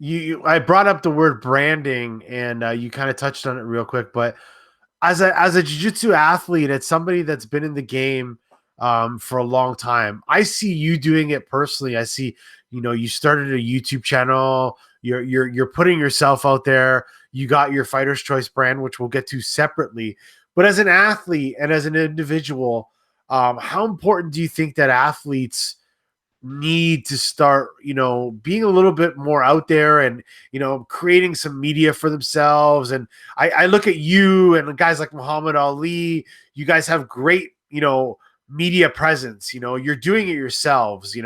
I brought up the word branding, and you kind of touched on it real quick. But as a jiu-jitsu athlete, as somebody that's been in the game for a long time, I see you doing it personally. I see, you started a YouTube channel. You're putting yourself out there. You got your Fighter's Choice brand, which we'll get to separately. But as an athlete and as an individual, how important do you think that athletes need to start, being a little bit more out there and, creating some media for themselves? And I look at you and guys like Muhammad Ali. You guys have great, media presence. You're doing it yourselves,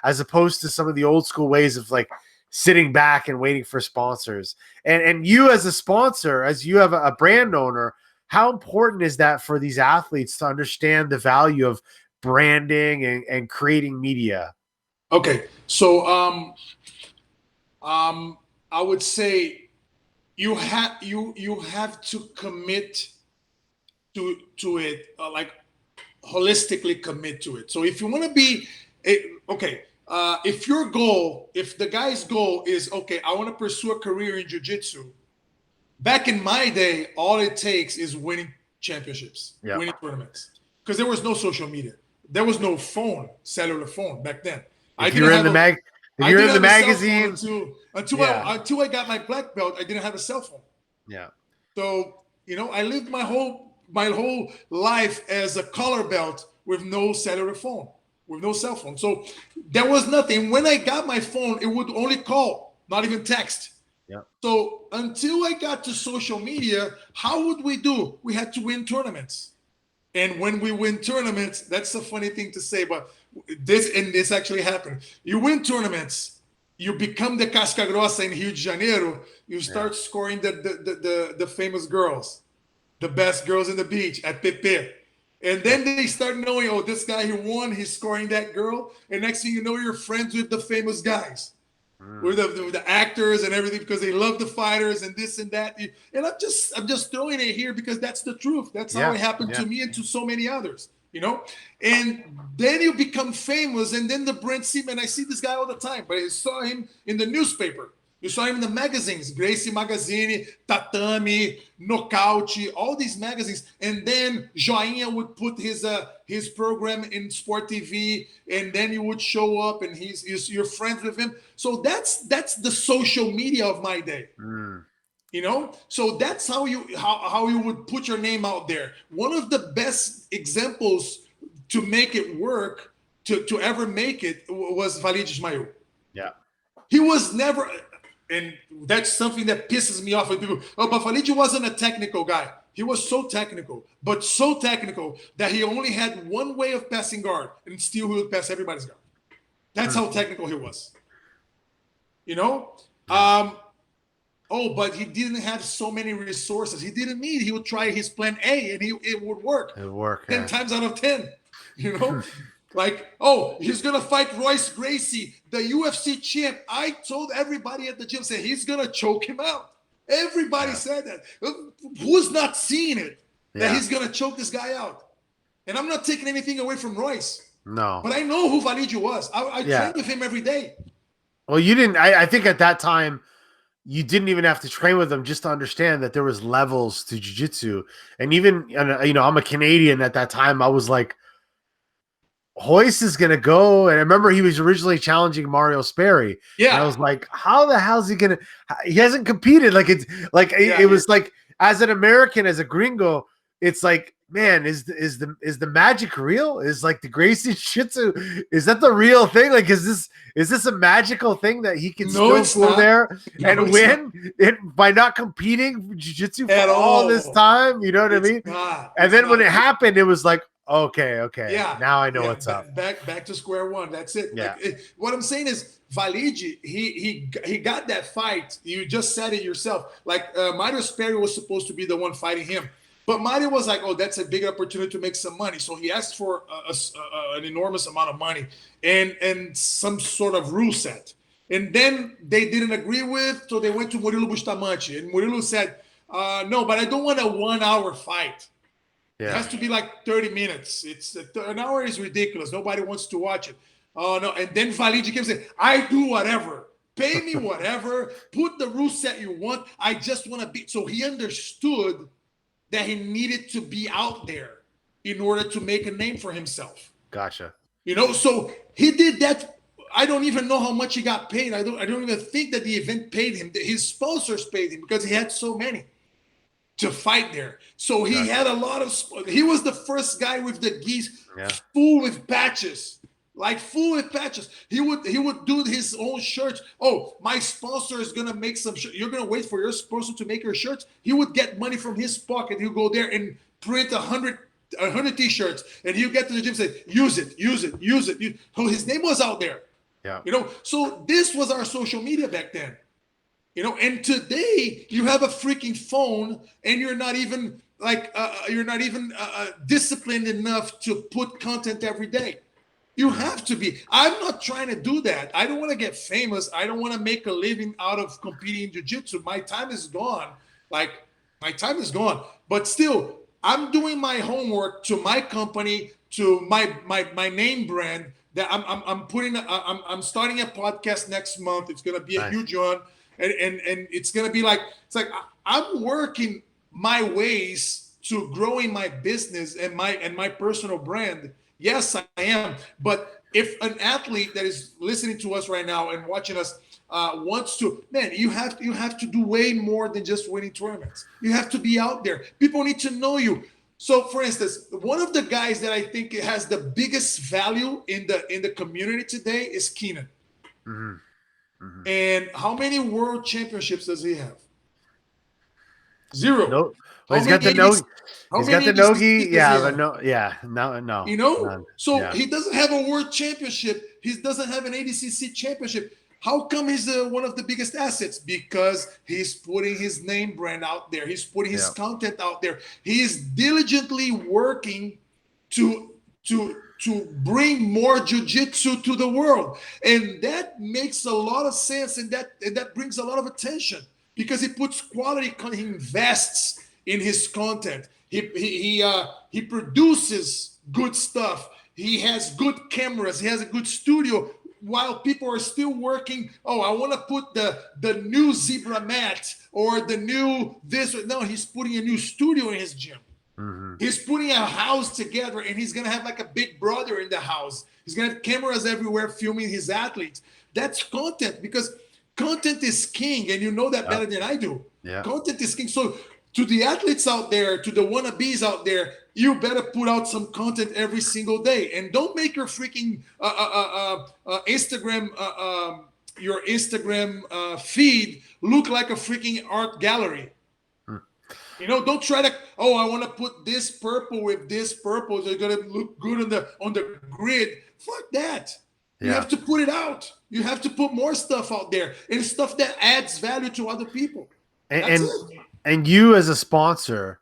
as opposed to some of the old school ways of like sitting back and waiting for sponsors. And you as a sponsor, as you have a brand owner, how important is that for these athletes to understand the value of branding and creating media? Okay, so I would say you have to commit to it, like holistically commit to it. So if you want to be okay, if the guy's goal is okay, I want to pursue a career in jiu-jitsu. Back in my day, all it takes is winning championships, Yeah. winning tournaments, because there was no social media, there was no cellular phone back then. I If you're didn't in have the a mag, if I you're didn't in the have a cell phone magazine, yeah, until I got my black belt. I didn't have a cell phone. yeah, So I lived my whole life as a color belt with no cellular phone, with no cell phone. So there was nothing. When I got my phone, it would only call, not even text. yeah. So until I got to social media, how would we do? We had to win tournaments. And when we win tournaments, that's a funny thing to say, but this actually happened. You win tournaments, you become the Casca Grossa in Rio de Janeiro, you start scoring the famous girls, the best girls in the beach at Pepe. And then they start knowing, oh, this guy who won, he's scoring that girl. And next thing you know, you're friends with the famous guys. With the actors and everything, because they love the fighters and this and that. And I'm just throwing it here because that's the truth. That's how Yeah, it happened yeah. to me and to so many others. And then you become famous, and then the brand see, man, I see this guy all the time, but I saw him in the newspaper. You saw him in the magazines, Gracie Magazine, Tatami, Knockout, all these magazines. And then Joinha would put his program in Sport TV, and then you would show up, and you're friends with him. So that's the social media of my day. So that's how you would put your name out there. One of the best examples to make it work, to ever make it, was Valide Ismail. Yeah. He was never, and that's something that pisses me off with people. Oh, but Valide wasn't a technical guy. He was so technical, but so technical that he only had one way of passing guard, and still he would pass everybody's guard. That's how technical he was. You know? But he didn't have so many resources. He didn't need. He would try his plan A, and it would work. It would work. 10 Yeah. times out of 10. Like, he's going to fight Royce Gracie, the UFC champ. I told everybody at the gym, say he's going to choke him out. Everybody said that. Who's not seeing it? That he's going to choke this guy out. And I'm not taking anything away from Royce. No. But I know who Valide was. I trained with him every day. Well, you didn't. I think at that time, you didn't even have to train with them just to understand that there was levels to jiu-jitsu. And even, I'm a Canadian at that time. I was like, Royce is going to go. And I remember he was originally challenging Mario Sperry. Yeah. And I was like, how the hell is he going to, he hasn't competed. Like it was like, as an American, as a gringo, it's like, man, is the magic real? Is like the Gracie Shitsu, is that the real thing? Like, is this a magical thing that he can still go there and win by not competing jiu-jitsu for all this time? You know what I mean? And then when it happened, it was like, okay. Yeah. Now I know what's up. Back to square one. That's it. Yeah. What I'm saying is, Valide, he got that fight. You just said it yourself. Like, Mario Sperry was supposed to be the one fighting him. But Mario was like, oh, that's a big opportunity to make some money. So he asked for an enormous amount of money and some sort of rule set. And then they didn't agree with, so they went to Murilo Bustamante. And Murilo said, no, but I don't want a 1 hour fight. Yeah. It has to be like 30 minutes. An hour is ridiculous. Nobody wants to watch it. Oh, no. And then Valide came and said, I do whatever. Pay me whatever. Put the rule set you want. I just want to be. So he understood that he needed to be out there in order to make a name for himself. Gotcha. So he did that. I don't even know how much he got paid. I don't even think that the event paid him. His sponsors paid him because he had so many to fight there. So he had a lot of. He was the first guy with the geese full with patches. Like full with patches. He would do his own shirts. Oh, my sponsor is gonna make some shirts. You're gonna wait for your sponsor to make your shirts. He would get money from his pocket. He'll go there and print 100 t-shirts, and he'll get to the gym and say, use it. So his name was out there. Yeah. So this was our social media back then. And today you have a freaking phone, and you're not even disciplined enough to put content every day. You have to be. I'm not trying to do that. I don't want to get famous. I don't want to make a living out of competing in jiu-jitsu. My time is gone. My time is gone. But still, I'm doing my homework to my company, to my name brand. That I'm starting a podcast next month. It's gonna be a huge one, and it's gonna be I'm working my ways to growing my business and my personal brand. Yes, I am. But if an athlete that is listening to us right now and watching us wants to, man, you have to do way more than just winning tournaments. You have to be out there. People need to know you. So, for instance, one of the guys that I think has the biggest value in the community today is Keenan. Mm-hmm. Mm-hmm. And how many world championships does he have? 0. Nope. Well, he's got the no. He's got the nogi. Yeah, but no. Yeah, no. So he doesn't have a world championship. He doesn't have an ADCC championship. How come he's one of the biggest assets? Because he's putting his name brand out there. He's putting his content out there. He is diligently working to bring more jiu-jitsu to the world, and that makes a lot of sense, and that brings a lot of attention. Because he puts quality, he invests in his content. He produces good stuff. He has good cameras. He has a good studio. While people are still working, I want to put the new zebra mat or the new this. No, he's putting a new studio in his gym. Mm-hmm. He's putting a house together, and he's gonna have like a big brother in the house. He's gonna have cameras everywhere filming his athletes. That's content, because content is king, and you know that better than I do. Yeah. Content is king. So to the athletes out there, to the wannabes out there, you better put out some content every single day, and don't make your freaking Instagram feed look like a freaking art gallery. Don't try to. I want to put this purple with this purple. They're gonna look good on the grid. Fuck that. You have to put it out. You have to put more stuff out there, and stuff that adds value to other people. And you as a sponsor,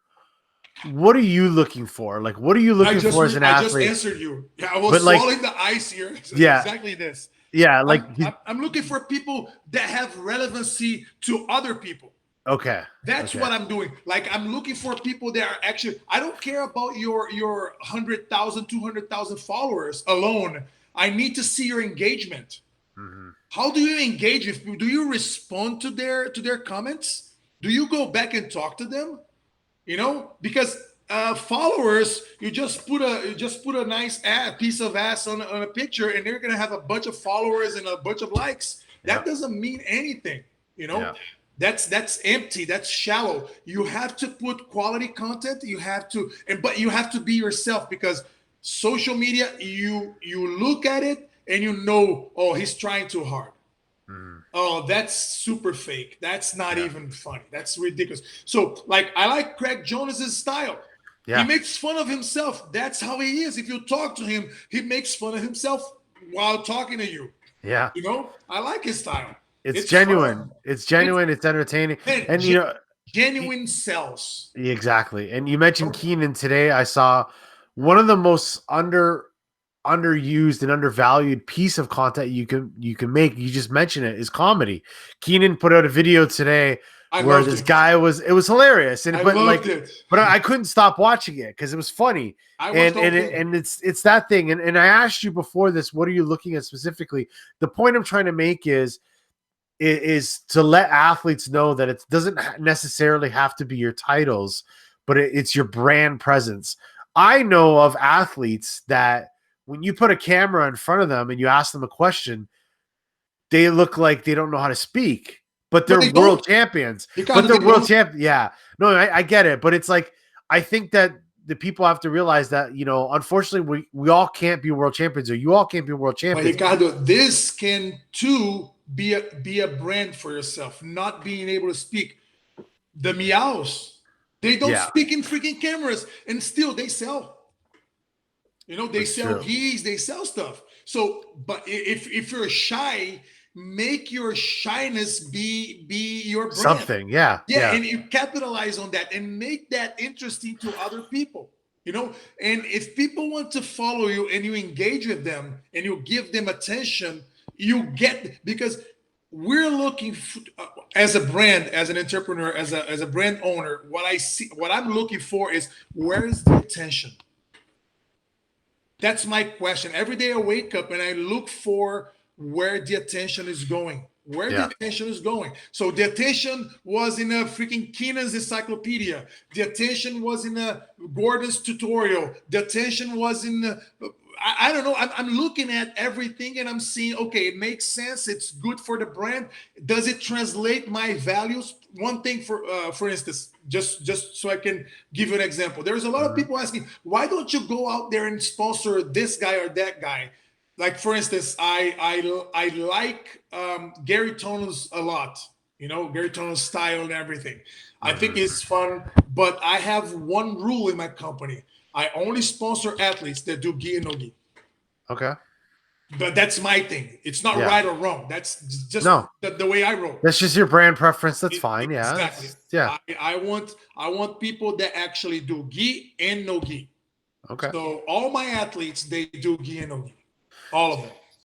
what are you looking for? Like, what are you looking for as an athlete? I just answered you. Yeah, I was swallowing the ice here. Yeah, exactly this. Yeah, like I'm looking for people that have relevancy to other people. Okay. That's what I'm doing. Like, I'm looking for people that are actually. I don't care about your 100,000, 200,000 followers alone. I need to see your engagement. Mm-hmm. How do you engage with people? Do you respond to their comments? Do you go back and talk to them? Because followers, you just put a nice piece of ass on a picture, and they're gonna have a bunch of followers and a bunch of likes. That doesn't mean anything. That's empty. That's shallow. You have to put quality content. But you have to be yourself, because social media, you look at it and he's trying too hard. Mm. Oh, that's super fake. That's not even funny. That's ridiculous. So, I like Craig Jones's style. Yeah. He makes fun of himself. That's how he is. If you talk to him, he makes fun of himself while talking to you. Yeah. I like his style. It's genuine. Fun. It's genuine. It's entertaining. And genuine sells. Exactly. And you mentioned Keenan today. I saw one of the most underused and undervalued piece of content you can make. You just mentioned it, is comedy. Keenan put out a video today where this guy it was hilarious, and but I couldn't stop watching it because it was funny. And it's that thing. And I asked you before this, what are you looking at specifically? The point I'm trying to make is, is to let athletes know that it doesn't necessarily have to be your titles, but it's your brand presence. I know of athletes that when you put a camera in front of them and you ask them a question, they look like they don't know how to speak, but But they're they world don't. champions. Ricardo, But they're they world don't. champ. Yeah, no, I get it, but it's like I think that the people have to realize that, you know, unfortunately, we all can't be world champions, or you all can't be world But champions. Ricardo, this can too be a brand for yourself. Not being able to speak. The meows, they don't Yeah, speak in freaking cameras, and still they sell. You know, they that's sell true. geese, they sell stuff. So, but if you're shy, make your shyness be your brand. Something. Yeah, Yeah, yeah. and you capitalize on that and make that interesting to other people. You know, and if people want to follow you and you engage with them and you give them attention, you get, because we're looking as a brand, as an entrepreneur, as a brand owner. What I see, what I'm looking for is, where is the attention? That's my question. Every day I wake up and I look for where the attention is going. Where the Yeah. attention is going. So the attention was in a freaking Keenan's encyclopedia. The attention was in a Gordon's tutorial. The attention was in I don't know. I'm looking at everything and I'm seeing, okay, it makes sense. It's good for the brand. Does it translate my values? One thing, for instance, just so I can give you an example. There's a lot of Mhm. people asking, why don't you go out there and sponsor this guy or that guy? Like, for instance, I like Gary Tono's a lot. You know, Gary Tono's style and everything. I think Mhm. it's fun, but I have one rule in my company. I only sponsor athletes that do gi and no gi. Okay. But that's my thing. It's not Yeah. right or wrong. That's just No, the way I roll. that's just your brand preference. That's fine. Yeah. Exactly. Yeah. I want people that actually do gi and no gi. Okay. So all my athletes, they do gi and no gi. All of them.